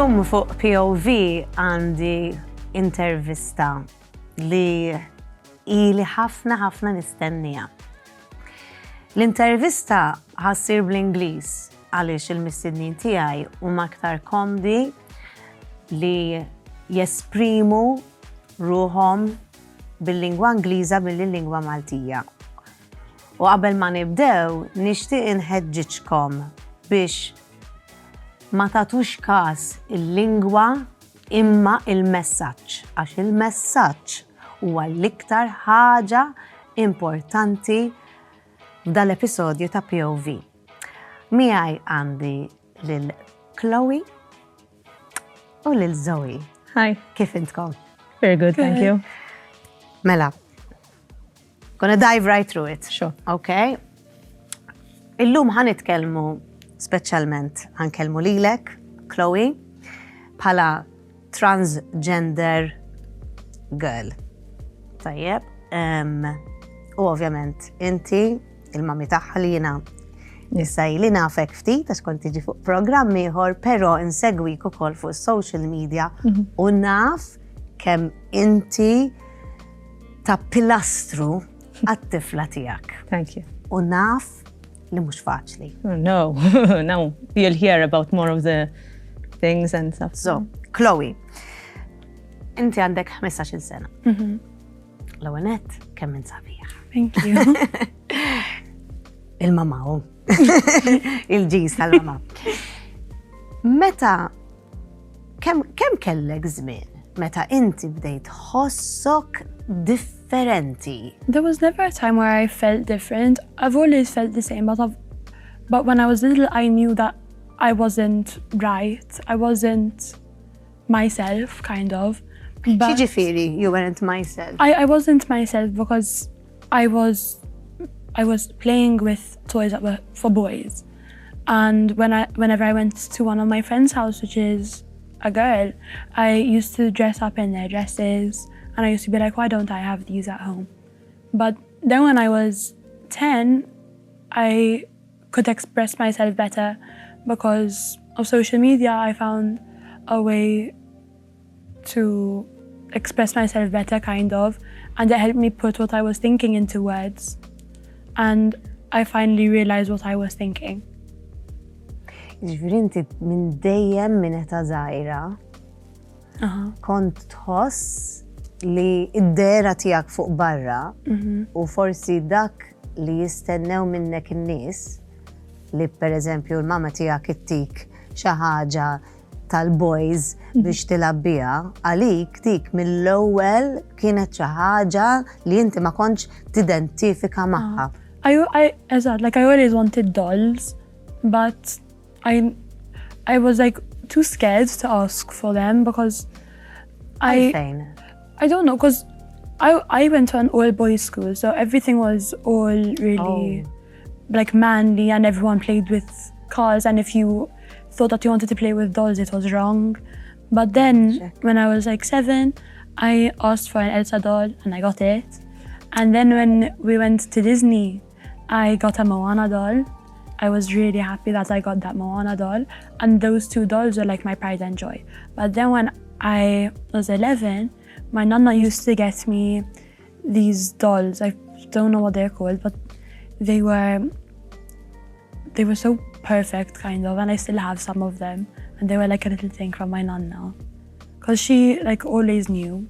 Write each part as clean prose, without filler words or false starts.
Illum fuq POV għandi intervista li ili ħafna nistennija. L-intervista ħassir bl-Ingliż għaliex il-mistednin tiegħi huma aktar komdi li jesprimu ruhom bil-lingwa Ingliża bil-lingwa Maltija. U qabel ma nibdew, nixtieq inħeġġiġkom biex ma tagħtux każ il-lingwa imma il-messaġġ, għax il-messaġġ huwa l-iktar ħaġa importanti f'dal-episodju ta' POV. Miegħi għandi lil Chloe u lil Zoe. Hi. Kif intkom? Very good, thank you. Mela, gonna dive right through it. Sure. Okay. Illum ħanitkellmu speċjalment ħankellmu lilek, Chloe, bħala transgender girl. Tajjeb. U ovvjament inti il-mami tagħha li jiena issa li nafek ftit għax kont tiġi fuq programm ieħor, però insegwik ukoll fuq social media u naf kemm inti ta' pilastru għat-tifla tiegħek. Thank you. U naf li mhux faċli. Oh, no, no, you'll hear about more of the things and stuff. So, Chloe, inti għandek 15 sena. L-ewwel nett kemm minn sabiħ. Thank you. Il-mamaw. Il-ġis tal-mama. Meta, kemm kellek żmien meta inti bdejt ħossok differenti? There was never a time where I felt different. I've always felt the same, but when I was little, I knew that I wasn't right. I wasn't myself, kind of. But Ġifieri, you weren't myself. I wasn't myself because I was playing with toys that were for boys. And whenever I went to one of my friends' house, which is a girl, I used to dress up in their dresses, and I used to be like, why don't I have these at home? But then when I was 10, I could express myself better because of social media. I found a way to express myself better, kind of, and it helped me put what I was thinking into words. And I finally realized what I was thinking. Ġifieri inti minn dejjem minn eta żgħira kont tħoss li d-dera tiegħek fuq barra u forsi dak li jistennew minnek in-nies li pereżempju l-mama tiegħek ittik xi ħaġa tal-boys biex tilab biha, għalik dik mill-ewwel kienet xi ħaġa li inti ma kontx tidentifika magħha. I always wanted dolls, but I was like too scared to ask for them because I don't know, because I went to an all-boys school, so everything was all really like manly and everyone played with cars, and if you thought that you wanted to play with dolls, it was wrong. But then when I was like 7, I asked for an Elsa doll and I got it. And then when we went to Disney, I got a Moana doll. I was really happy that I got that Moana doll, and those two dolls were like my pride and joy. But then when I was 11, my nana used to get me these dolls. I don't know what they're called, but they were so perfect, kind of, and I still have some of them, and they were like a little thing from my nana, because she like always knew.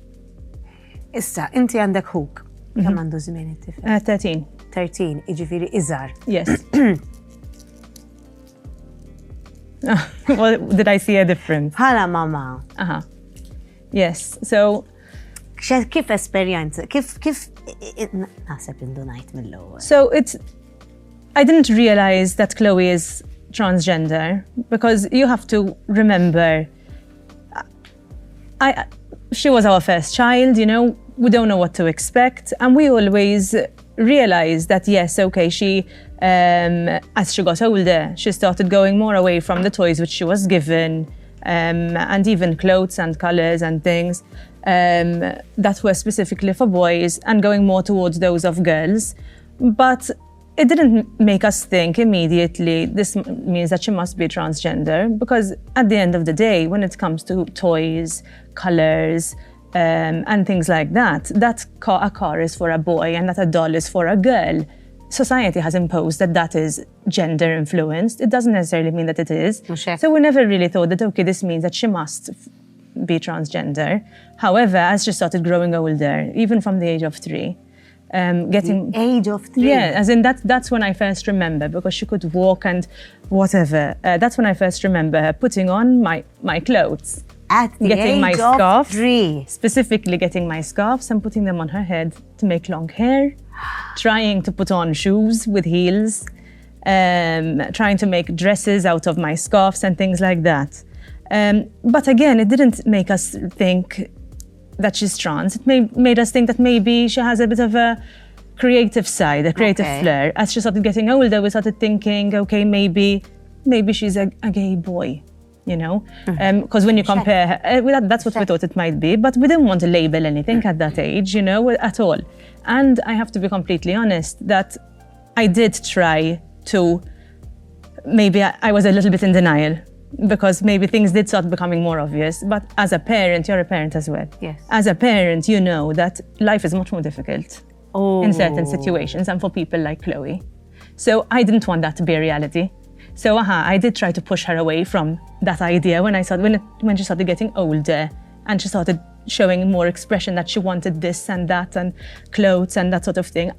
Issa, inti għandek hook. Kemm għandu żmien it-tifel? 13. 13, jiġifieri iżgħar. Yes. Well, did I see a difference? Bħala mama. Yes, so Kif esperjenza? Kif naħseb indunajt mill-ewwel. So I didn't realize that Chloe is transgender because you have to remember she was our first child, you know, we don't know what to expect, and we always realized that yes, okay, she as she got older, she started going more away from the toys which she was given, and even clothes and colors and things that were specifically for boys and going more towards those of girls. But it didn't make us think immediately this means that she must be transgender, because at the end of the day, when it comes to toys, colors, and things like that, a car is for a boy and that a doll is for a girl. Society has imposed that is gender influenced. It doesn't necessarily mean that it is. So we never really thought that, okay, this means that she must be transgender. However, as she started growing older, even from the age of 3, the age of 3? Yeah, as in that's when I first remember, because she could walk and whatever. That's when I first remember her putting on my clothes. At the getting age my of scarf, 3. Specifically getting my scarves and putting them on her head to make long hair, trying to put on shoes with heels, trying to make dresses out of my scarves and things like that. But again, it didn't make us think that she's trans. It made us think that maybe she has a bit of a creative side, a creative flair. As she started getting older, we started thinking, okay, maybe she's a gay boy. You know, because when you compare her, that's what we thought it might be, but we didn't want to label anything at that age, you know, at all. And I have to be completely honest that I did try to, maybe I was a little bit in denial, because maybe things did start becoming more obvious. But as a parent, you're a parent as well. Yes. As a parent, you know that life is much more difficult in certain situations, and for people like Chloe. So I didn't want that to be a reality. So I did try to push her away from that idea when she started getting older and she started showing more expression that she wanted this and that and clothes and that sort of thing.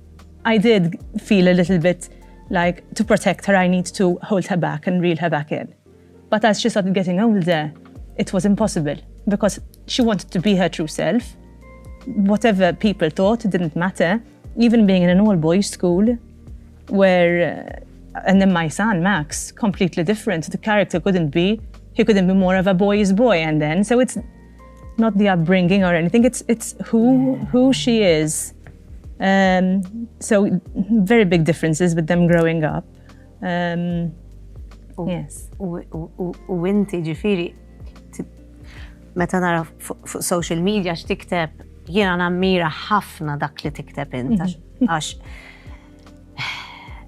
I did feel a little bit like, to protect her, I need to hold her back and reel her back in. But as she started getting older, it was impossible, because she wanted to be her true self. Whatever people thought, it didn't matter. Even being in an all-boys school where... and then my son, Max, completely different. The character couldn't be more of a boy's boy. And then, so it's not the upbringing or anything, it's who she is. So very big differences with them growing up. Yes. U inti ġifiri, meta nara fuq social media x'tikteb, jiena nammira ħafna dak li tikteb inta, għax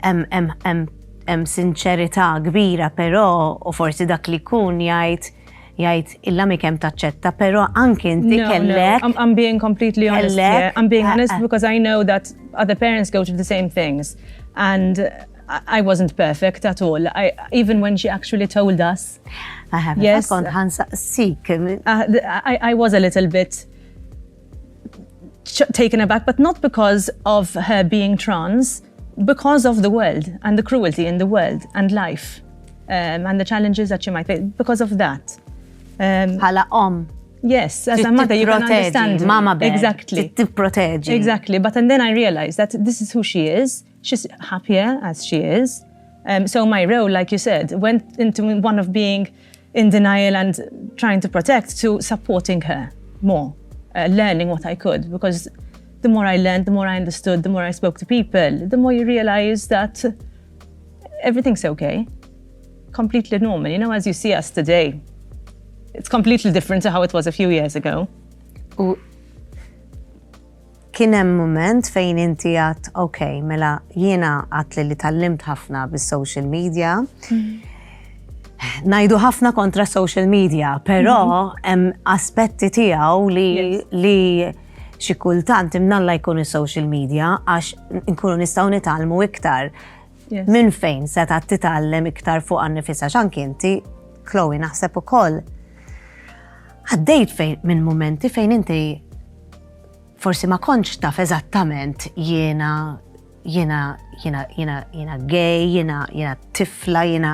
hemm sinċerità kbira, però u forsi dak li jkun jgħid illa mi kemm taċċetta, però anke inti kellek. No, I'm being completely honest here. I'm being honest because I know that other parents go through the same things, and I wasn't perfect at all. Even when she actually told us. Yes. I was a little bit taken aback, but not because of her being trans, because of the world and the cruelty in the world and life, and the challenges that she might face, because of that. Yes, as a mother, you can understand. Mama exactly. Exactly. But and then I realized that this is who she is. She's happier as she is. So my role, like you said, went into one of being in denial and trying to protect to supporting her more, learning what I could, because the more I learned, the more I understood, the more I spoke to people, the more you realize that everything's okay, completely normal. You know, as you see us today, it's completely different to how it was a few years ago. Kien hemm mument fejn inti għadt, okay, mela jiena għadt li tallimt ħafna bis-social media. Ngħidu ħafna kontra social media, però hemm aspetti tiegħu li xi kultant imnalla jkun is-social media għax inkunu nistgħu nitgħallmu iktar. Minn fejn seta' titgħallem iktar fuq għan-nifisha x'anki inti, Chloe, naħseb ukoll għaddejt minn mumenti fejn inti forsi ma kontx taf eżattament jiena gay, jiena tifla, jiena.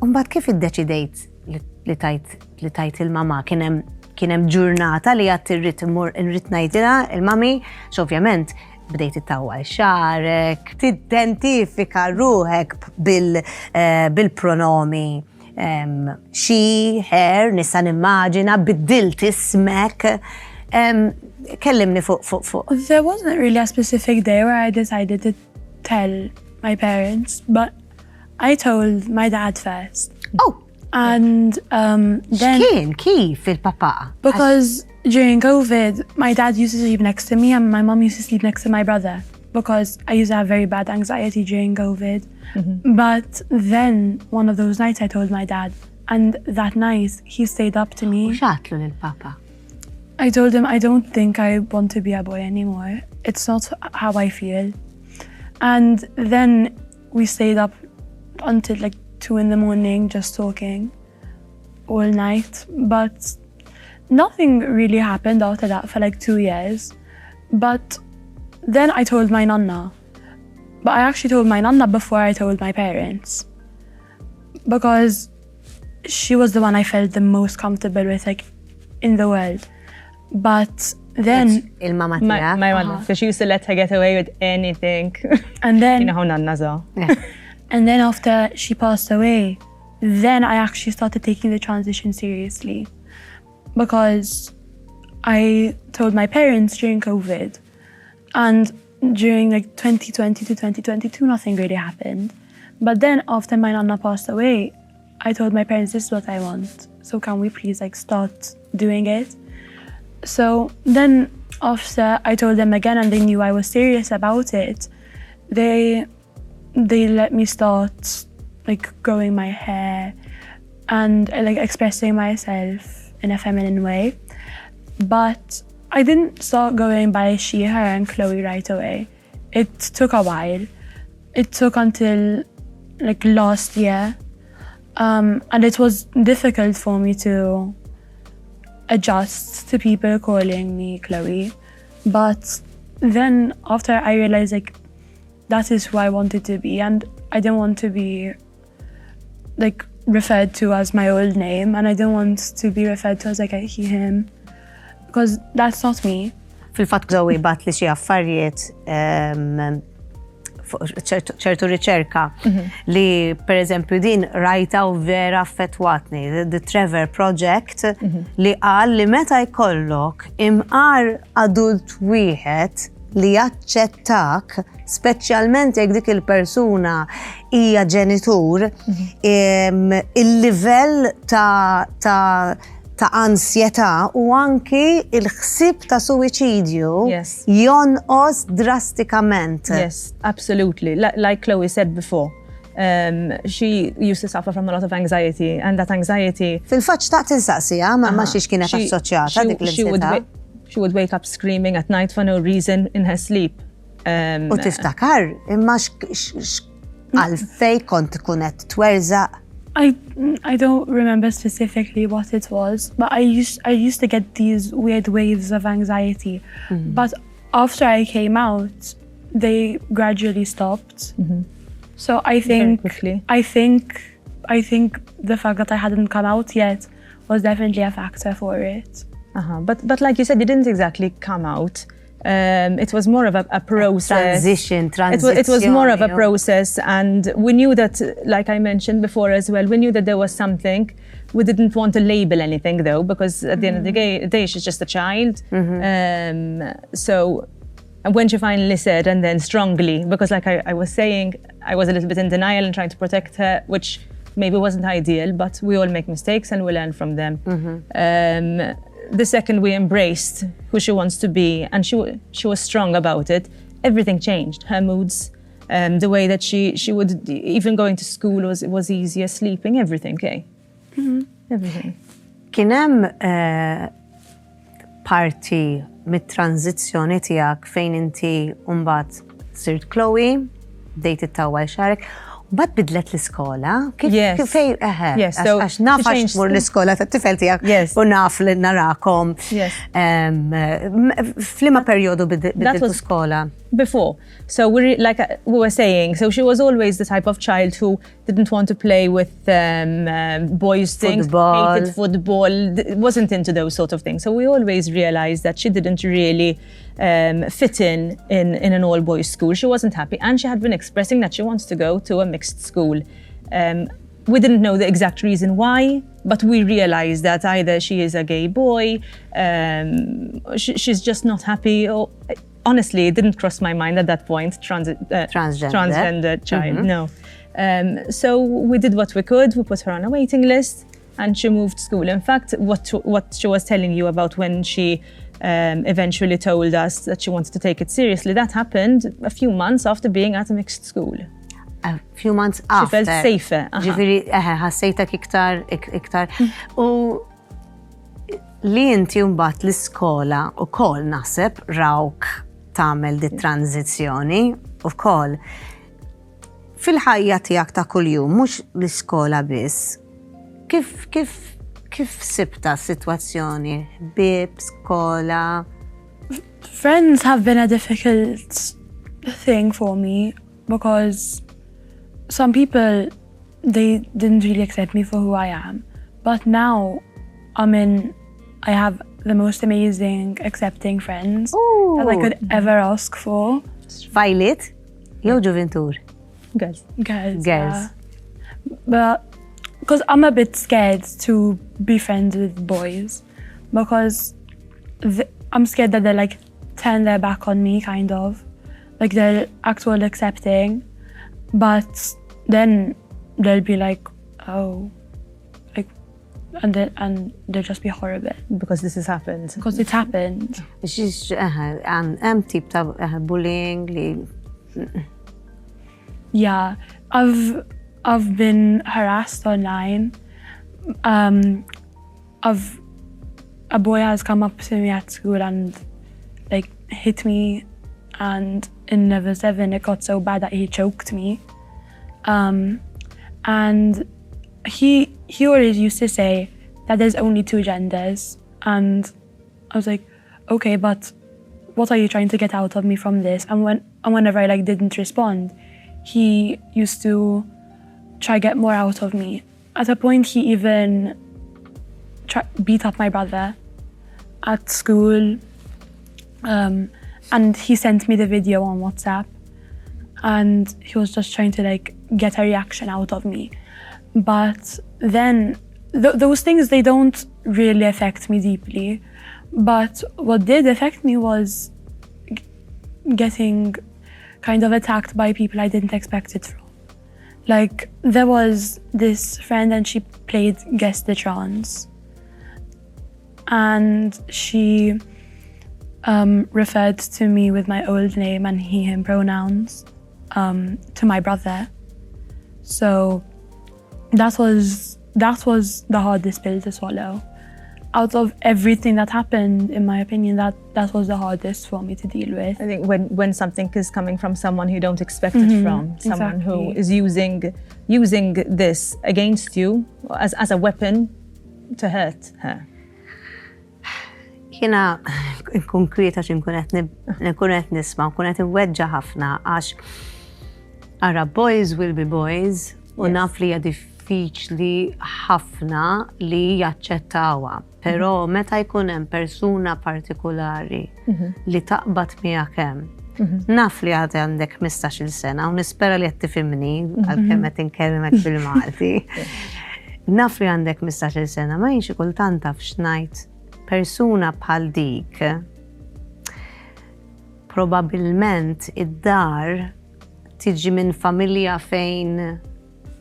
Mbagħad kif iddeċidejt li tajt il-mama kien hemm ġurnata li għadt irrid ngħidilha il-mami x'ovvjament bdejt ittawwal xarek, tidentifika ruħek bil-pronomi. She, her, nista' nimmaġina, biddilt ismek. Kellimni fuq. There wasn't really a specific day where I decided to tell my parents, but I told my dad first. Oh! And then... Kif il-papa? Because during COVID, my dad used to sleep next to me and my mom used to sleep next to my brother. because I used to have very bad anxiety during COVID. But then one of those nights I told my dad, and that night he stayed up to me. X'għatlu lill-papa? I told him I don't think I want to be a boy anymore. It's not how I feel. And then we stayed up until like 2 a.m. just talking all night. But nothing really happened after that for like 2 years. But then I told my nonna. But I actually told my nonna before I told my parents. Because she was the one I felt the most comfortable with, like, in the world. But then... Il-mama My tiegħek? mother, because she used to let her get away with anything. And then... You know how nannas are. And then after she passed away, then I actually started taking the transition seriously. Because I told my parents during COVID, and during like 2020 to 2022, nothing really happened. But then after my nonna passed away, I told my parents, this is what I want. So can we please like start doing it? So then after I told them again and they knew I was serious about it, they let me start like growing my hair and like expressing myself in a feminine way. But I didn't start going by she, her and Chloe right away. It took a while. It took until like last year. And it was difficult for me to adjust to people calling me Chloe. But then after I realized like that is who I wanted to be, and I didn't want to be like referred to as my old name, and I didn't want to be referred to as like a he, him, because that's not me. Fil-fatt Zoe bat li xi affarijiet ċertu riċerka li per eżempju din rajta u vera affettwatni. The Trevor Project li qal li meta jkollok imqar adult wieħed li jaċċettak, speċjalment jekk dik il-persuna hija ġenitur, il-livell ta' ansjetà u anki il-ħsieb ta' suwiċidju jonqos drastikament. Yes, absolutely. Like Chloe said before, she used to suffer from a lot of anxiety, and that anxiety... Fil-fatt ta' tinsaqsija, ma xiex kienet assoċjata dik l-ansjetà. She would wake up screaming at night for no reason in her sleep. U tiftakar, imma għalfej kont kunet twerżaq. I don't remember specifically what it was, but I used to get these weird waves of anxiety. But after I came out, they gradually stopped. So I think the fact that I hadn't come out yet was definitely a factor for it. But like you said, you didn't exactly come out. It was more of a process. Transition. It was more of a process, and we knew that, like I mentioned before as well, we knew that there was something. We didn't want to label anything though, because at the end of the day, she's just a child. So when she finally said, and then strongly, because like I was saying, I was a little bit in denial and trying to protect her, which maybe wasn't ideal, but we all make mistakes and we learn from them. The second we embraced who she wants to be, and she was strong about it, everything changed. Her moods, the way that she would, even going to school was easier, sleeping, everything, okay? Everything. Kien hemm parti mit-tranzizzjoni tiegħek fejn inti mbagħad sirt Chloe, bdejt it-tawwal xarek. Bad bidlet l-iskola? Yes. Fej, għax naf għax mur l-iskola ta' tifel tijak u naf li narakom. Flima periodu bidlet l-iskola? Before. So like we were saying, so she was always the type of child who didn't want to play with boys' things, hated football, wasn't into those sort of things. So we always realized that she didn't really fit in an all-boys school. She wasn't happy, and she had been expressing that she wants to go to a mixed school. We didn't know the exact reason why, but we realized that either she is a gay boy, she's just not happy, or honestly, it didn't cross my mind at that point, transgender child, no. So we did what we could, we put her on a waiting list, and she moved school. In fact, what she was telling you about when she eventually told us that she wanted to take it seriously. That happened a few months after being at a mixed school. A few months after. She felt safer. Ġifiri, ħassejtek iktar. U li inti mbagħad l-iskola wkoll naħseb rawk tagħmel di tranzizzjoni wkoll. Fil-ħajja tiegħek ta' kuljum, mhux l-iskola biss. Kif sibta s-sitwazzjoni? Bib, skola? Friends have been a difficult thing for me because some people, they didn't really accept me for who I am. But now, I have the most amazing, accepting friends that I could ever ask for. Violet? Jew Juventur? Girls. Girls. But because I'm a bit scared to be friends with boys because I'm scared that they'll like turn their back on me, kind of. Like they'll actually accepting, but then they'll be like, oh, like, and they'll just be horrible. Because this has happened. Because it's happened. She's tip ta' bullying. Yeah, I've been harassed online. A boy has come up to me at school and like hit me, and in level 7 it got so bad that he choked me. And he always used to say that there's only 2 genders, and I was like, okay, but what are you trying to get out of me from this? And whenever I like didn't respond, he used to try get more out of me. At a point, he even beat up my brother at school, and he sent me the video on WhatsApp, and he was just trying to like get a reaction out of me. But then those things, they don't really affect me deeply, but what did affect me was getting kind of attacked by people I didn't expect it from. Like, there was this friend and she played Guess the Trans, and she referred to me with my old name and he, him pronouns to my brother. So that was the hardest pill to swallow. Out of everything that happened, in my opinion, that was the hardest for me to deal with. I think when something is coming from someone who you don't expect it from, someone who is using this against you as a weapon to hurt her. Jina nkun kwieta nkun qed nisma' nkun qed inweġġa ħafna għax ara boys will be boys u naf li hija diffiċli ħafna li jaċċettawha. Però meta jkun hemm persuna partikolari li taqbad miegħek hemm, naf li għad għandek 15-il sena u nispera li qed tifhimni għalkemm qed inkellmek bil-Malti. Naf li għandek 15-il sena, ma jien xi kultant taf x'ngħid persuna bħal dik probabbilment id-dar tiġi minn familja fejn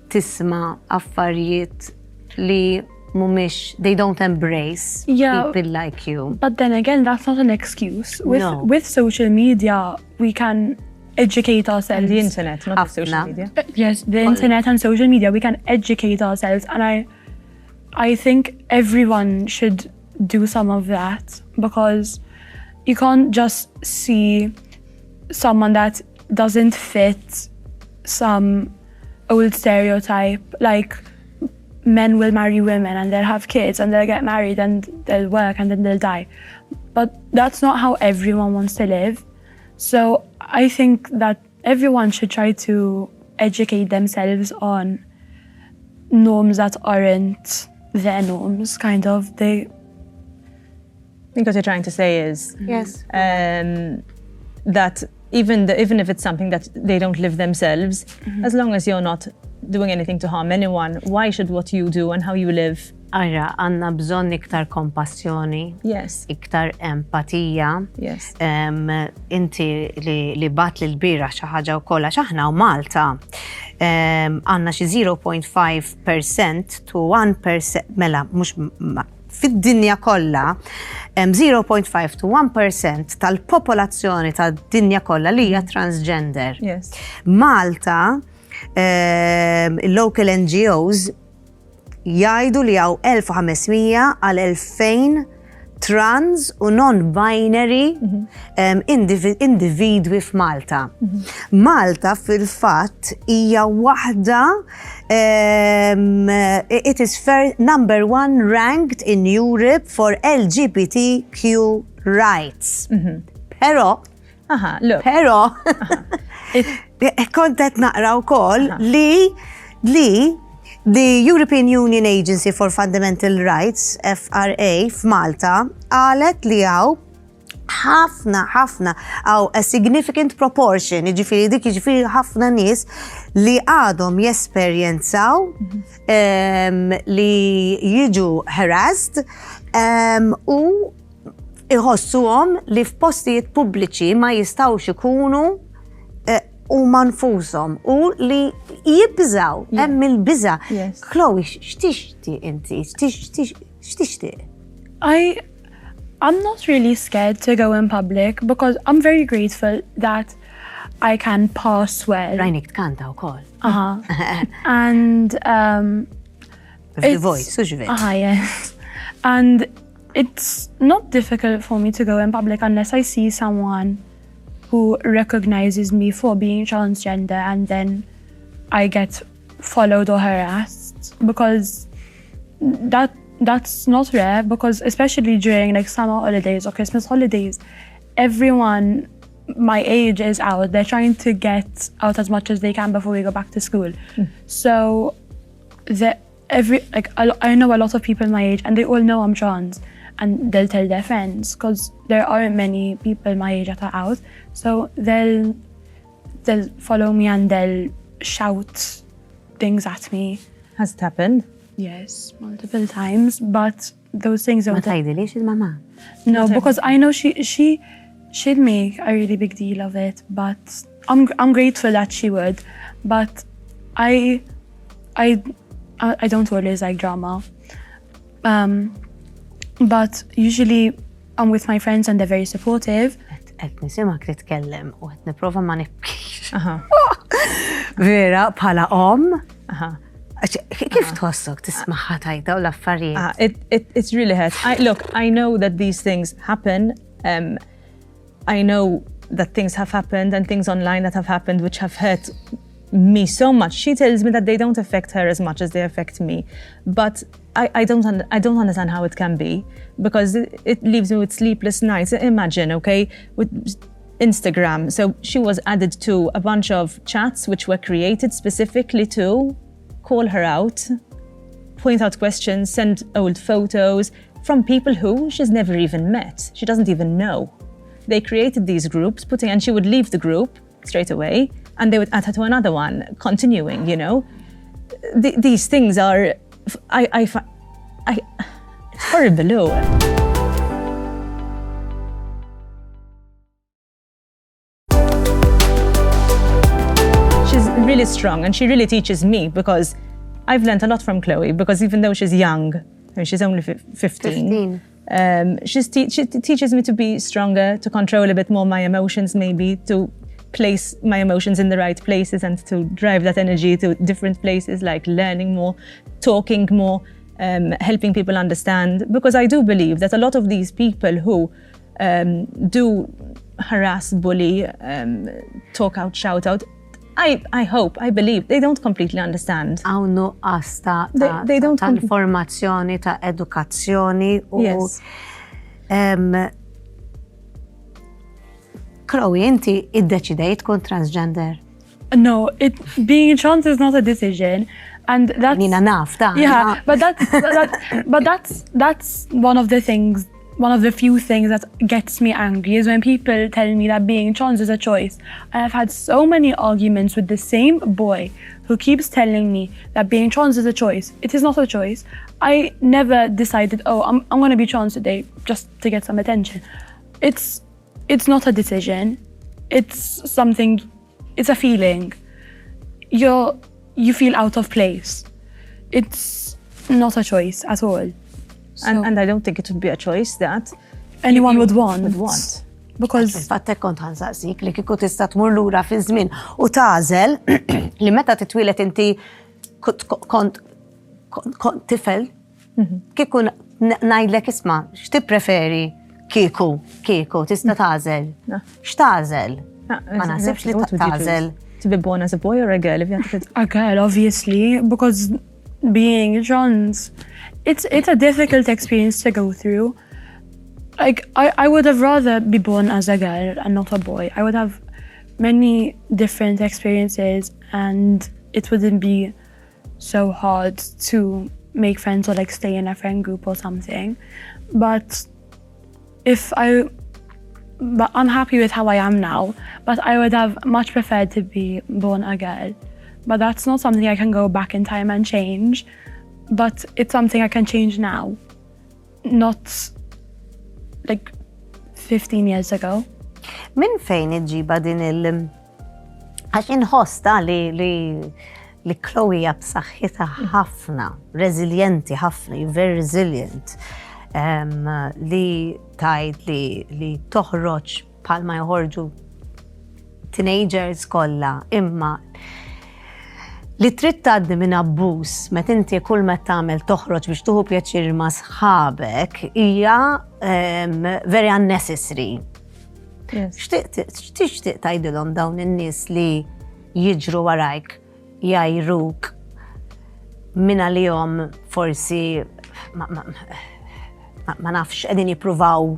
tisma' affarijiet li mhumiex, they don't embrace people like you. But then again, that's not an excuse. With social media, we can educate ourselves. And the internet, not the social media. Yes, the internet and social media, we can educate ourselves, and I think everyone should do some of that, because you can't just see someone that doesn't fit some old stereotype, like men will marry women and they'll have kids and they'll get married and they'll work and then they'll die. But that's not how everyone wants to live. So I think that everyone should try to educate themselves on norms that aren't their norms, kind of. I think what you're trying to say is that even if it's something that they don't live themselves, as long as you're not doing anything to harm anyone, why should what you do and how you live? Ara, għandna bżonn iktar kompassjoni, iktar empatija. Inti li bat li l-bira xi ħaġa wkoll għax aħna u Malta għandna xi 0.5% to 1%, mela mhux fid-dinja kollha 0.5 to 1% tal-popolazzjoni tad-dinja kollha li hija transgender. Yes. Malta, local NGOs jgħidu li hawn 1500 għal 2000 trans u non-binary individwi f'Malta. Malta fil-fatt hija waħda it is number 1 ranked in Europe for LGBTQ rights. Pero kontet naqra wkoll li the European Union Agency for Fundamental Rights, FRA, f'Malta, qalet li ħafna a significant proportion, ġifiri ħafna nies li għadhom jesperjenzaw li jiġu harassed u iħossuhom li f'postijiet pubbliċi ma jistgħux ikunu u manfusom u li jibżaw, hemm il-biża. Chloe, x'tixtieq inti? X'tixtieq? I'm not really scared to go in public because I'm very grateful that I can pass well. Rajnik tkanta wkoll. And the voice, yes. And it's not difficult for me to go in public unless I see someone who recognizes me for being transgender and then I get followed or harassed, because that's not rare, because especially during like summer holidays or Christmas holidays, everyone my age is out. They're trying to get out as much as they can before we go back to school. So I know a lot of people my age and they all know I'm trans. And they'll tell their friends because there aren't many people my age that are out. So they'll follow me and they'll shout things at me. Has it happened? Yes, multiple times. But those things don't. Ma tgħidilix il-mama? No, because I know she'd make a really big deal of it. But I'm grateful that she would. But I don't always like drama. But usually I'm with my friends and they're very supportive. Qed nisimak titkellem u qed nipprova ma nibkix. Vera, bħala kif tħossok tismaħħa tajta u l-affarijiet? It's really hurt. Look, I know that these things happen. I know that things have happened and things online that have happened which have hurt me so much. She tells me that they don't affect her as much as they affect me. But I don't understand how it can be, because it leaves me with sleepless nights. Imagine, okay, with Instagram. So she was added to a bunch of chats which were created specifically to call her out, point out questions, send old photos from people who she's never even met. She doesn't even know. They created these groups, and she would leave the group straight away, and they would add her to another one, continuing, you know. These things are, it's horrible. She's really strong and she really teaches me, because I've learned a lot from Chloe, because even though she's young, she's only 15. She teaches me to be stronger, to control a bit more my emotions, maybe to place my emotions in the right places and to drive that energy to different places, like learning more, talking more, helping people understand. Because I do believe that a lot of these people who do harass, bully, talk out, shout out, I believe they don't completely understand. Għaw nuqqas ta' informazzjoni, ta' edukazzjoni u... Yes. Chloe, inti iddeċidejt tkun transgender? No, being trans is not a decision, and that's... Nina naf, ta' yeah, but that's one of the few things that gets me angry, is when people tell me that being trans is a choice. I have had so many arguments with the same boy who keeps telling me that being trans is a choice. It is not a choice. I never decided, I'm going to be trans today just to get some attention. It's not a decision. It's something, it's a feeling. You feel out of place. It's not a choice at all. And I don't think it would be a choice that anyone would want. Because fattek kont ħansaqsik li kieku tista' tmur lura fi żmien u tagħżel li meta titwieled inti kont tifel kieku ngħidlek isma' x'tippreferi kieku tista' tagħżel. X'tagħżel? Ma naħsibx li tagħżel. To be born as a boy or a girl? If you have to... A girl, obviously, because being trans, it's a difficult experience to go through. Like, I would have rather be born as a girl and not a boy. I would have many different experiences and it wouldn't be so hard to make friends or like stay in a friend group or something. But I'm happy with how I am now, but I would have much preferred to be born a girl. But that's not something I can go back in time and change, but it's something I can change now, not like 15 years ago. Min fejn iġiba din għax inħosta li Chloe b'saħħitha ħafna, resilienti ħafna, very resilient. Li tajt li toħroġ bħalma joħorġu teenagers kollha, imma li trid tgħaddi minn abbuż meta inti kull ma tagħmel toħroġ biex tuħu pjaċir ma' sħabek hija very unnecessary. X'tixtieq tgħidilhom dawn in-nies li jiġru warajk jgħajruk minn għalihom forsi ma nafx qegħdin jippruvaw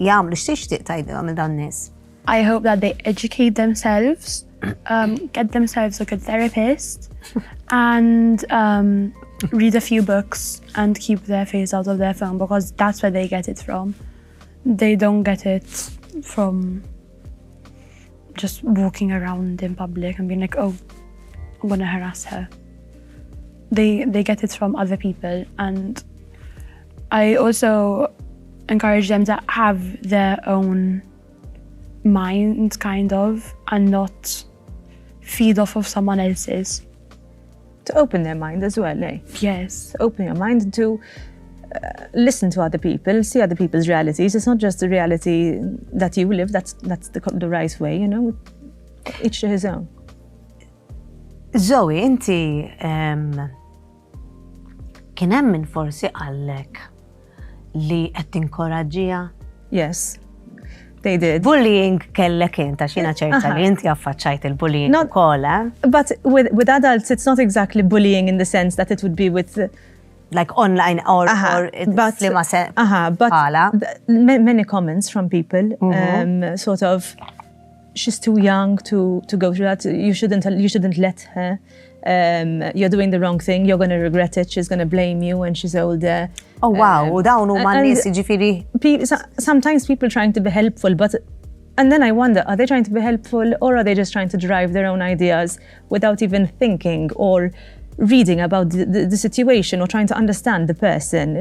jagħmlu x'tixtieq tgħidilhom il dawn nies. I hope that they educate themselves, get themselves a good therapist, and read a few books and keep their face out of their phone because that's where they get it from. They don't get it from just walking around in public and being like, oh, I'm gonna harass her. They get it from other people, and I also encourage them to have their own mind, kind of, and not feed off of someone else's. To open their mind as well, eh? Yes. To open your mind and to listen to other people, see other people's realities. It's not just the reality that you live, that's the right way, you know? Each to his own. Zoe, inti kien hemm min forsi qallek li qed tinkoraġġiha? Yes, they did. Bullying kellek inta xina ċerta li inti affaċċajt il-bullying ukoll, eh? But with adults, it's not exactly bullying in the sense that it would be with like online or but many comments from people, sort of, she's too young to go through that. You shouldn't let her. You're doing the wrong thing. You're going to regret it. She's going to blame you when she's older. Oh wow, dawn huma nies jiġifieri. Sometimes people trying to be helpful, and then I wonder, are they trying to be helpful or are they just trying to drive their own ideas without even thinking or reading about the situation or trying to understand the person?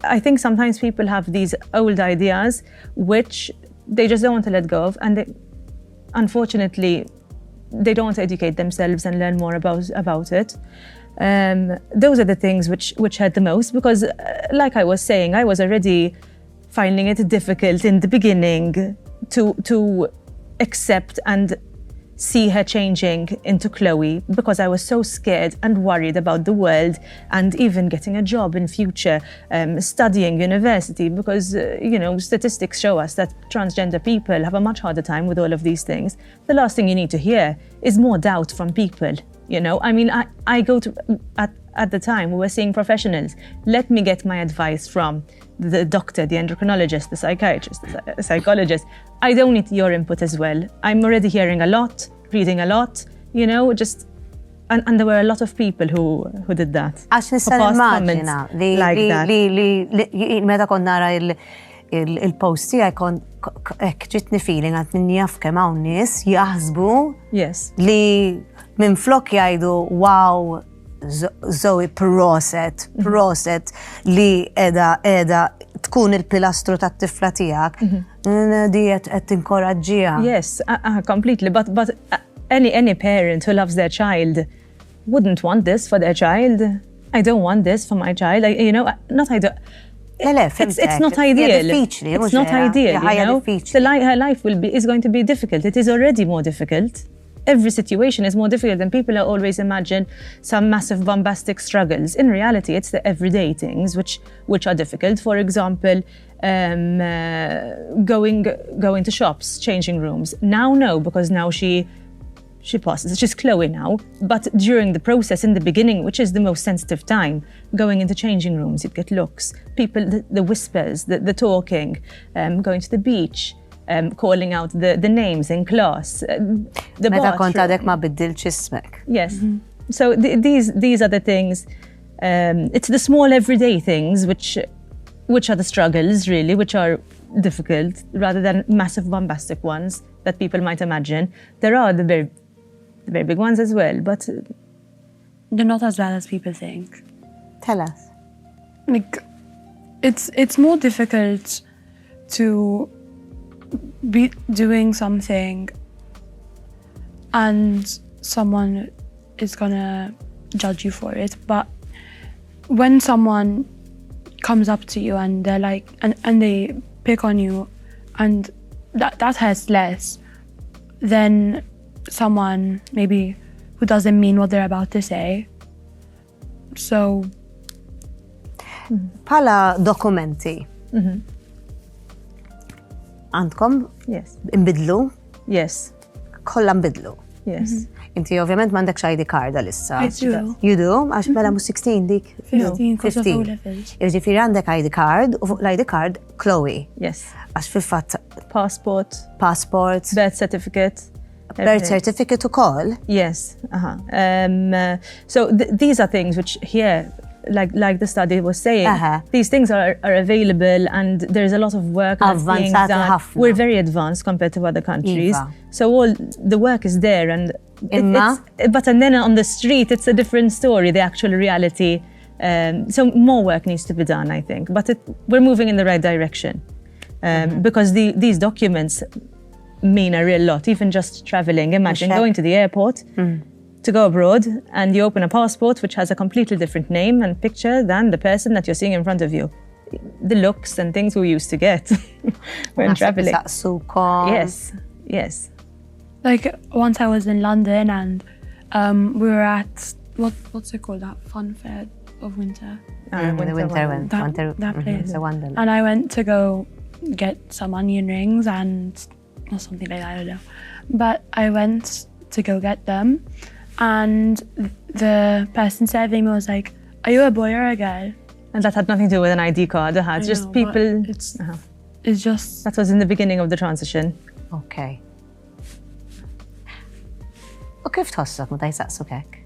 I think sometimes people have these old ideas which they just don't want to let go of, and unfortunately, they don't want to educate themselves and learn more about it. Those are the things which hurt the most because, like I was saying, I was already finding it difficult in the beginning to accept and see her changing into Chloe because I was so scared and worried about the world and even getting a job in future, studying university because, statistics show us that transgender people have a much harder time with all of these things. The last thing you need to hear is more doubt from people, I mean, I go to, at the time, we were seeing professionals. Let me get my advice from the doctor, the endocrinologist, the psychiatrist, the psychologist. I don't need your input as well. I'm already hearing a lot, reading a lot, and there were a lot of people who did that. Għax nista' nimmaġina li meta kont nara il-post tiegħi kont hekk ġitni feeling għad min jaf kemm hawn nies jaħsbu li minn flok jgħidu wow Zoe proset li edha tkun il-pilastru tat-tifla tiegħek. Diet qed tinkoraġġiha. Yes, completely. But any parent who loves their child wouldn't want this for their child. I don't want this for my child. it's not ideal. It's not ideal, you know? Her life is going to be difficult. It is already more difficult. Every situation is more difficult, and people always imagine some massive bombastic struggles. In reality, it's the everyday things which are difficult. For example, going to shops, changing rooms. Now, no, because now she passes. She's Chloe now. But during the process, in the beginning, which is the most sensitive time, going into changing rooms, you'd get looks. People, the whispers, the talking, going to the beach. Calling out the names in class. Meta kont għadek ma biddilx ismek. Yes. So these are the things. It's the small everyday things which are the struggles really, which are difficult, rather than massive bombastic ones that people might imagine. There are the very big ones as well, but they're not as bad as people think. Tell us. Like, it's more difficult to be doing something and someone is gonna judge you for it, but when someone comes up to you and they're like and they pick on you, and that hurts less than someone maybe who doesn't mean what they're about to say. So pala dokumenti għandkom? Yes. Imbidlu? Yes. Kollha nbidlu? Yes. Inti ovvjament m'għandekx ID card għalissa. I do. You do? Għax mela mhux 16 dik? 15 'cause of O levels. Jiġifieri għandek ID card u fuq l-ID card Chloe. Yes. Għax fil-fatt Passport. Birth certificate. Birth certificate ukoll? Yes. So these are things which here, like the study was saying, these things are available, and there's a lot of work that's being done. We're very advanced compared to other countries. So all the work is there, and then on the street, it's a different story, the actual reality. So more work needs to be done, I think. But we're moving in the right direction, because these documents mean a real lot, even just traveling. Imagine going to the airport to go abroad, and you open a passport which has a completely different name and picture than the person that you're seeing in front of you. The looks and things we used to get when traveling. Yes. Like once I was in London, and we were at what's it called, that fun fair of winter? The winter that place. The Wonderland. And I went to go get some onion rings or something like that, I don't know. But I went to go get them, and the person serving me was like, "Are you a boy or a girl?" And that had nothing to do with an ID card. It's just people. It's just. That was in the beginning of the transition. Okay. U kif tħossok meta jsaqsuk hekk?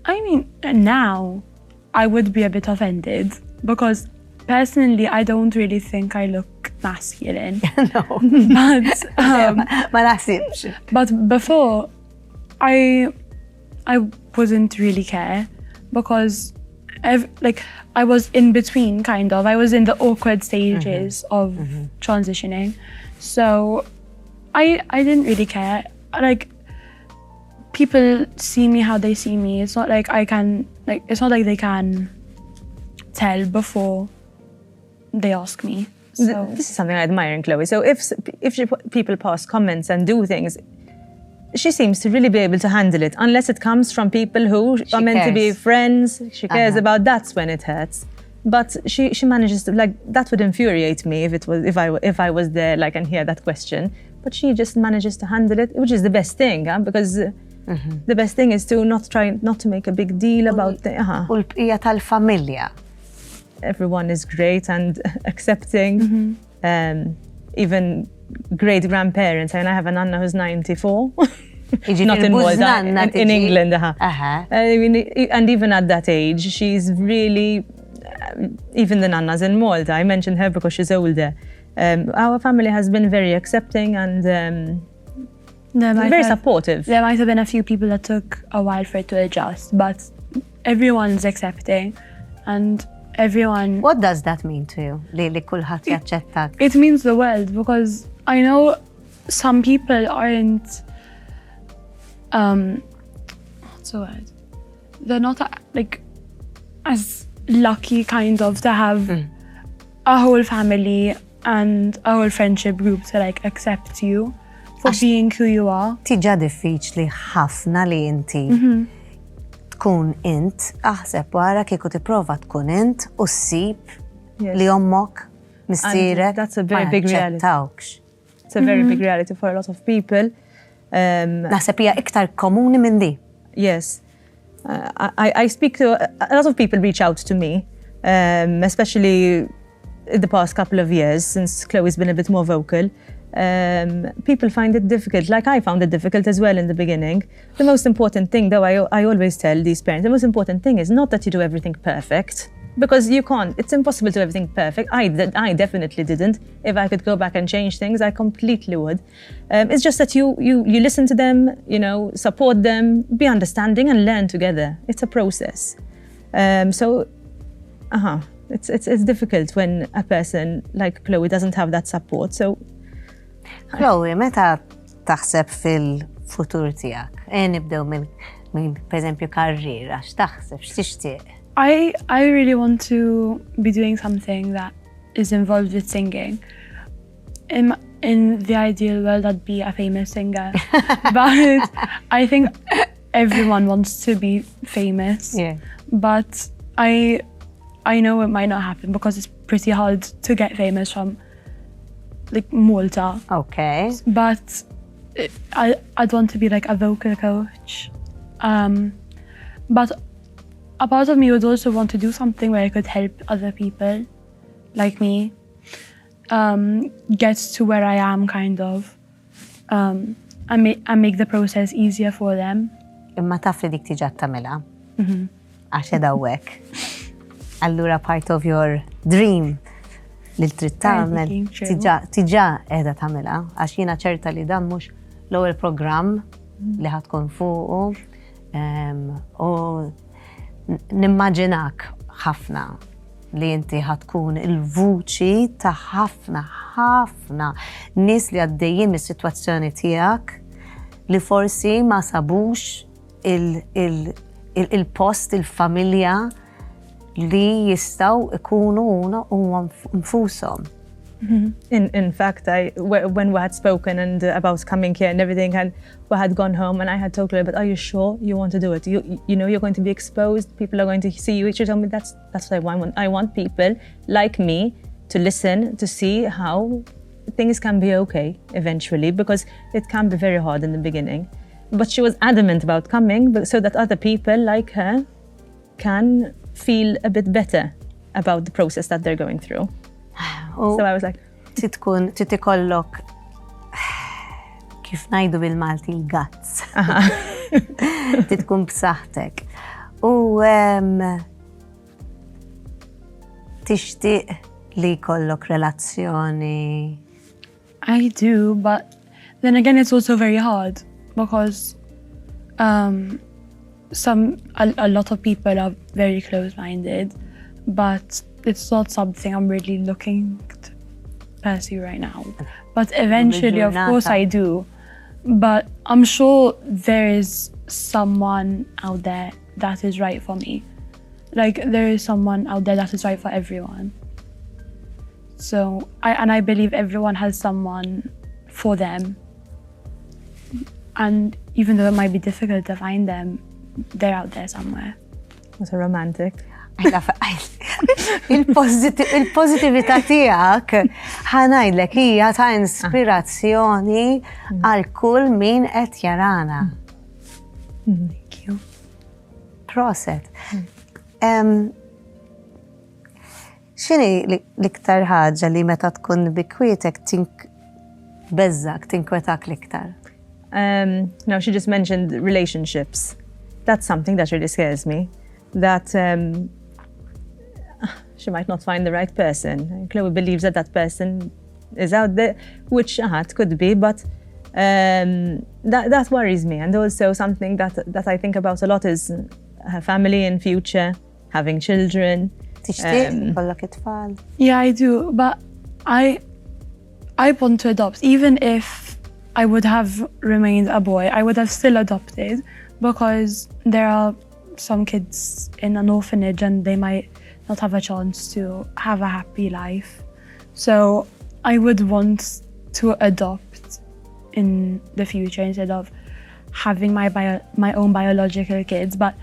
I mean, now I would be a bit offended, because personally I don't really think I look masculine. No. But ma naħsibx. But before, I wouldn't really care, because I was in between, kind of. I was in the awkward stages of transitioning. So I didn't really care. Like, people see me how they see me. It's not like it's not like they can tell before they ask me. So this is something I admire in Chloe. So if people pass comments and do things, she seems to really be able to handle it, unless it comes from people who are meant to be friends. She cares about, that's when it hurts. But she manages to, like, that would infuriate me if I was there, like, and hear that question. But she just manages to handle it, which is the best thing, because the best thing is to not to make a big deal about the. U l-bqija tal-familja. Everyone is great and accepting. Even great grandparents. I mean, I have a Nana who's 94. Not in Malta, in England. I mean, and even at that age, she's really, even the Nanas in Malta, I mentioned her because she's older. Our family has been very accepting and very supportive. There might have been a few people that took a while for it to adjust, but everyone's accepting, and everyone. What does that mean to you? Li kulħadd jaċċettak? It means the world, because I know some people aren't. What's the word? They're not like as lucky, kind of, to have a whole family and a whole friendship group to like accept you for being who you are. Tiġa diffiċli ħafna li inti tkun int, aħseb wara kieku tipprova tkun int u ssib li ommok missierek. That's a very big reality. It's a very big reality for a lot of people. Naħseb hija iktar komuni minn di. Yes. I speak to a lot of people reach out to me, especially in the past couple of years since Chloe's been a bit more vocal. People find it difficult, like I found it difficult as well in the beginning. The most important thing, though, I always tell these parents, the most important thing is not that you do everything perfect, because you can't. It's impossible to do everything perfect. I definitely didn't. If I could go back and change things, I completely would. It's just that you listen to them, support them, be understanding and learn together. It's a process. It's difficult when a person like Chloe doesn't have that support. So, Chloe, meta taħseb fil-futur tiegħek? Nibdew minn pereżempju karriera, x'taħseb, x'tixtieq? I really want to be doing something that is involved with singing. In the ideal world, I'd be a famous singer. But I think everyone wants to be famous. Yeah. But I know it might not happen because it's pretty hard to get famous from like Malta. Okay. But I'd want to be like a vocal coach. But a part of me would also want to do something where I could help other people like me get to where I am, kind of, and make the process easier for them. Imma taf li dik tiġa tagħmilha. Għax edawek. Allura part of your dream li trid tagħmel tiġa qiegħda tagħmilha għax jiena ċerta li dan mhux l-ewwel programm li ħad tkun fuqu u nimmaġinak ħafna li inti ħatkun il-vuċi ta' ħafna nies li għaddejjin mis-sitwazzjoni tiegħek li forsi ma sabux il-post, il-familja li jistaw ikunu huma nfushom. In fact, when we had spoken and about coming here and everything, and we had gone home, and I had told her, but are you sure you want to do it? You know you're going to be exposed. People are going to see you. She told me that's what I want. I want people like me to listen, to see how things can be okay eventually, because it can be very hard in the beginning. But she was adamant about coming, so that other people like her can feel a bit better about the process that they're going through. So I was like, titikollok kif ngħidu bil-Malti l-guts. Titkun b'saħħtek. U tixtieq li jkollok relazzjoni. I do, but then again it's also very hard because a lot of people are very close-minded, but it's not something I'm really looking to pursue right now. But eventually, of course, I do. But I'm sure there is someone out there that is right for me. Like, there is someone out there that is right for everyone. So, I believe everyone has someone for them. And even though it might be difficult to find them, they're out there somewhere. What a romantic. Il-pozitività tiegħek ħanajdlek hija ta' inspirazzjoni għal kull min qed jarana. Thank you. Proset. X'inhi l-iktar ħaġa li meta tkun bikwietek tinkwetak l-iktar? No, she just mentioned relationships. That's something that really scares me. That she might not find the right person. Chloe believes that person is out there, which it could be, but that worries me. And also something that I think about a lot is her family in future, having children. Tixtieq kollok it-tfal? Yeah, I do, but I want to adopt. Even if I would have remained a boy, I would have still adopted, because there are some kids in an orphanage and they might not have a chance to have a happy life. So I would want to adopt in the future instead of having my own biological kids. But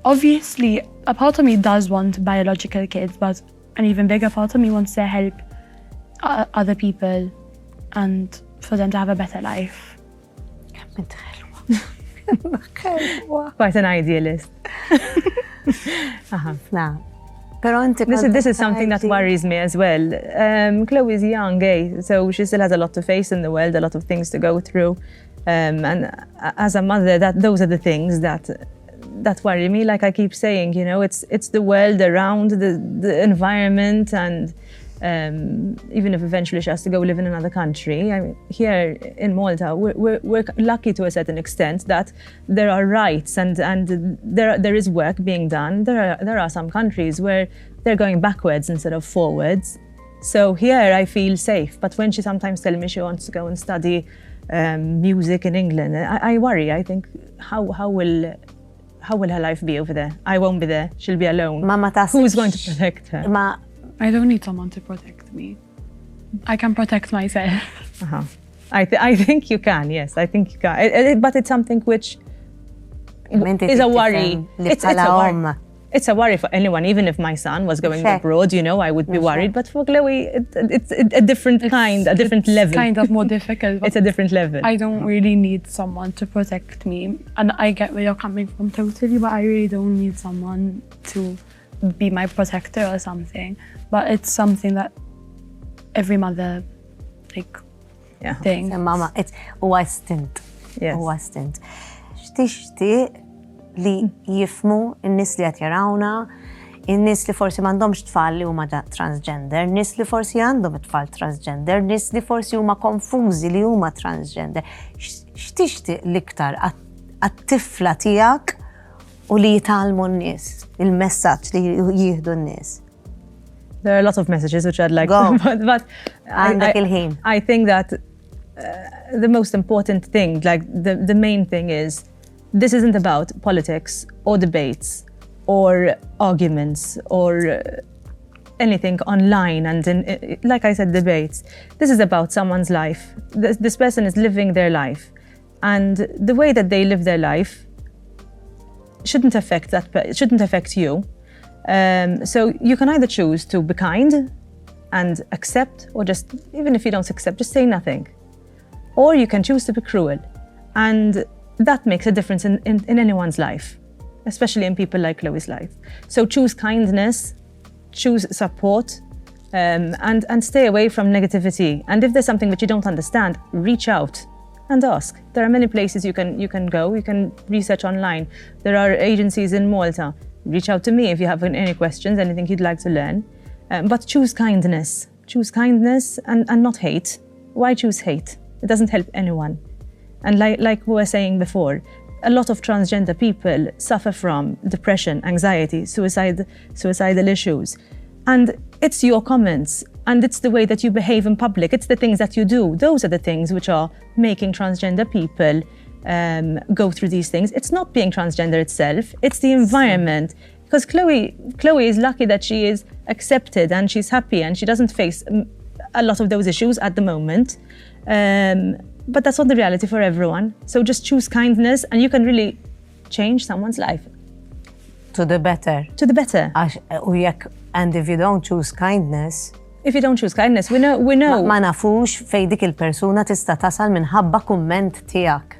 obviously, a part of me does want biological kids, but an even bigger part of me wants to help other people and for them to have a better life. Quite an idealist. This is something that worries me as well. Chloe's young, so she still has a lot to face in the world, a lot of things to go through. And as a mother, those are the things that worry me. Like I keep saying, you know, it's the world around, the environment, and even if eventually she has to go live in another country. I mean, here in Malta, we're lucky to a certain extent that there are rights and there is work being done. There are some countries where they're going backwards instead of forwards. So here I feel safe. But when she sometimes tells me she wants to go and study music in England, I worry. I think how will her life be over there? I won't be there. She'll be alone. Who's going to protect her? I don't need someone to protect me. I can protect myself. I think you can, yes, I think you can. But it's something which is a worry. It's a worry for anyone, even if my son was going abroad, you know, I would be worried. But for Chloe, it's a different kind, a different level. It's kind of more difficult. It's a different level. I don't really need someone to protect me. And I get where you're coming from totally, but I really don't need someone to be my protector or something. But it's something that every mother thinks. Mama, it's huwa stint. Yes. Huwa stint. Xtixtieq li jifmu n-nies li qed jarawna, in-nies li forsi m'għandhomx tfal li huma transgender, nies li forsi għandhom tfal transgender, nies li forsi huma konfużi li huma transgender. Xtixtieq l-iktar għat-tifla tiegħek u li jitgħallmu n-nies, il-messaġġ li jieħdu n-nies. There are a lot of messages which I'd like to, but I think that the most important thing, like the main thing is, this isn't about politics or debates or arguments or anything online and like I said, debates. This is about someone's life. This person is living their life, and the way that they live their life shouldn't affect you. So you can either choose to be kind and accept, or just, even if you don't accept, just say nothing. Or you can choose to be cruel. And that makes a difference in anyone's life, especially in people like Chloe's life. So choose kindness, choose support, and stay away from negativity. And if there's something that you don't understand, reach out and ask. There are many places you can go, you can research online. There are agencies in Malta. Reach out to me if you have any questions, anything you'd like to learn. But choose kindness. Choose kindness and not hate. Why choose hate? It doesn't help anyone. And like we were saying before, a lot of transgender people suffer from depression, anxiety, suicidal issues. And it's your comments, and it's the way that you behave in public. It's the things that you do. Those are the things which are making transgender people go through these things. It's not being transgender itself, it's the environment. Because Chloe is lucky that she is accepted and she's happy and she doesn't face a lot of those issues at the moment. But that's not the reality for everyone. So just choose kindness and you can really change someone's life. To the better. To the better. And if you don't choose kindness, we know. Ma nafux fej dik il-persuna tista' tasal minħabba kumment tiegħek.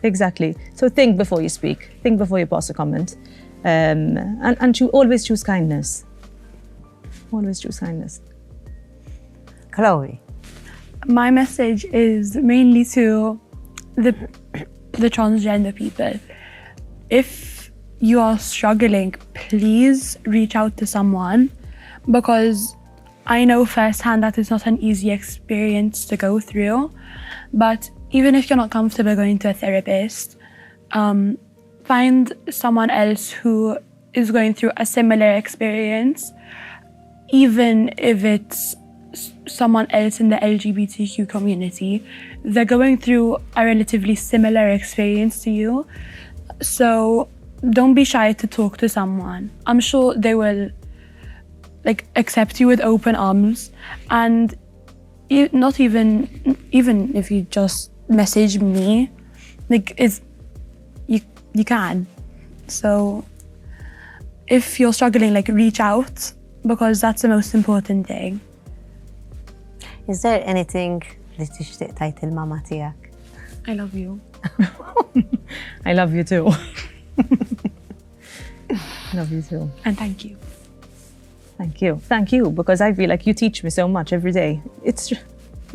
Exactly. So think before you speak. Think before you pass a comment. And always choose kindness. Always choose kindness. Chloe. My message is mainly to the transgender people. If you are struggling, please reach out to someone, because I know firsthand that it's not an easy experience to go through. But even if you're not comfortable going to a therapist, find someone else who is going through a similar experience, even if it's someone else in the LGBTQ community. They're going through a relatively similar experience to you. So don't be shy to talk to someone. I'm sure they will like accept you with open arms, and not even if you just message me, like you can. So if you're struggling, like reach out, because that's the most important thing. Is there anything li tixtieq tgħid il-mama tiegħek? I love you. I love you too. I love you too. And thank you. Thank you. Thank you, because I feel like you teach me so much every day. It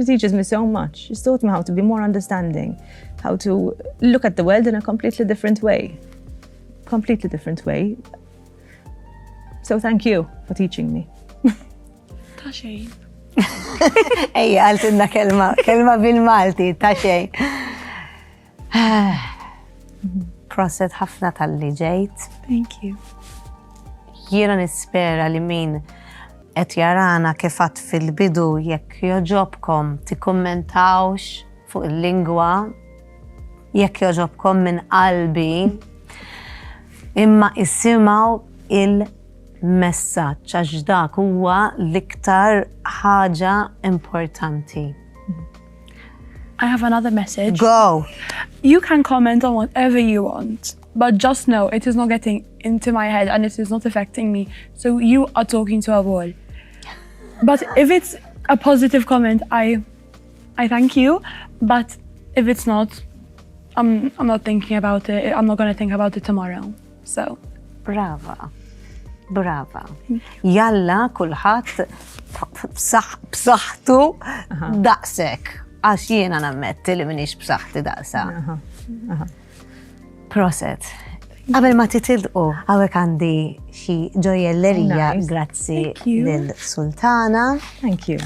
teaches me so much. It's taught me how to be more understanding, how to look at the world in a completely different way. Completely different way. So thank you for teaching me. Ta' xejn. Ejja, għaltinna kelma bil-Malti, ta' xejn. Proset ħafna tal-li ġejt. Thank you. Jiena nispera li min qed jarana kif għadt fil-bidu jekk joġobkom tikkummentawx fuq il-lingwa, jekk joġobkom minn qalbi, imma issimgħu il-messaġġ għax dak huwa l-iktar ħaġa importanti. I have another message. Go! You can comment on whatever you want, but just know it is not getting into my head and it is not affecting me. So you are talking to a wall. But if it's a positive comment, I thank you. But if it's not, I'm not thinking about it. I'm not going to think about it tomorrow. So. Brava. Brava. Jalla kulħadd b'saħħtu daqsek. Għax jiena nammetti li minix b'saħħti daqsa. Proset. Qabel ma titilqu, għawek għandi xi ġojellerija grazzi lill-Sultana. Thank you.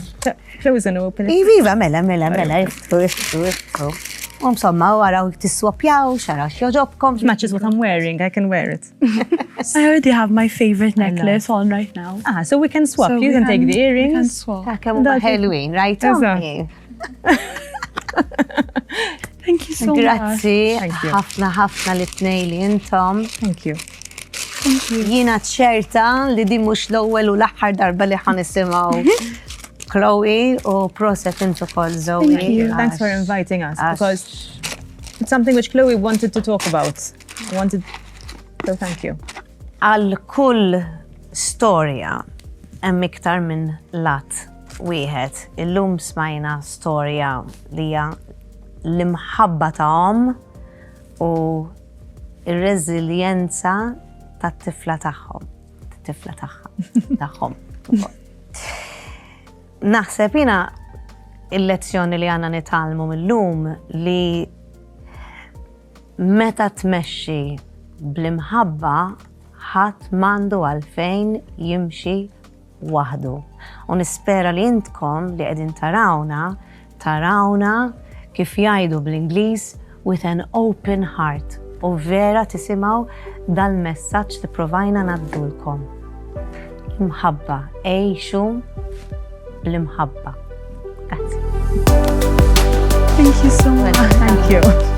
Close and open it. Iviva, mela, iftu. Insomma, waraw tisswapjaw, xara xjoġobkom. Matches what I'm wearing, I can wear it. I already have my favorite necklace on right now. So we can swap. So you can take the earrings. We can swap. Kemm huma ħelwin, right? Thank you so much. Grazzi, ħafna li tnej li intom. Thank you. Thank you. Jiena ċerta li di mhux l-ewwel u l-aħħar darba li ħanisimgħu Chloe u proset intu kol Zoe. Thank you. Thanks for inviting us, because it's something which Chloe wanted to talk about. So thank you. Għal kull storja hemm iktar minn lat wieħed. Illum smajna storja li hija l-imħabba ta'hom u r-reżiljenza tat-tifla tagħhom. Tat-tifla tagħhom. Naħseb jiena il-lezzjoni li għandna nitalmu millum li meta tmexxi bl-imħabba ħadd m'għandu għalfejn jimxi waħdu. U nispera li intkom li qegħdin tarawna kif jgħidu bl-Ingliż with an open heart u vera tisimgħu dal-messaġġ li provajna ngħaddulkom. Imħabba, għejxu bl-imħabba. Grazie. Thank you so much. Thank you.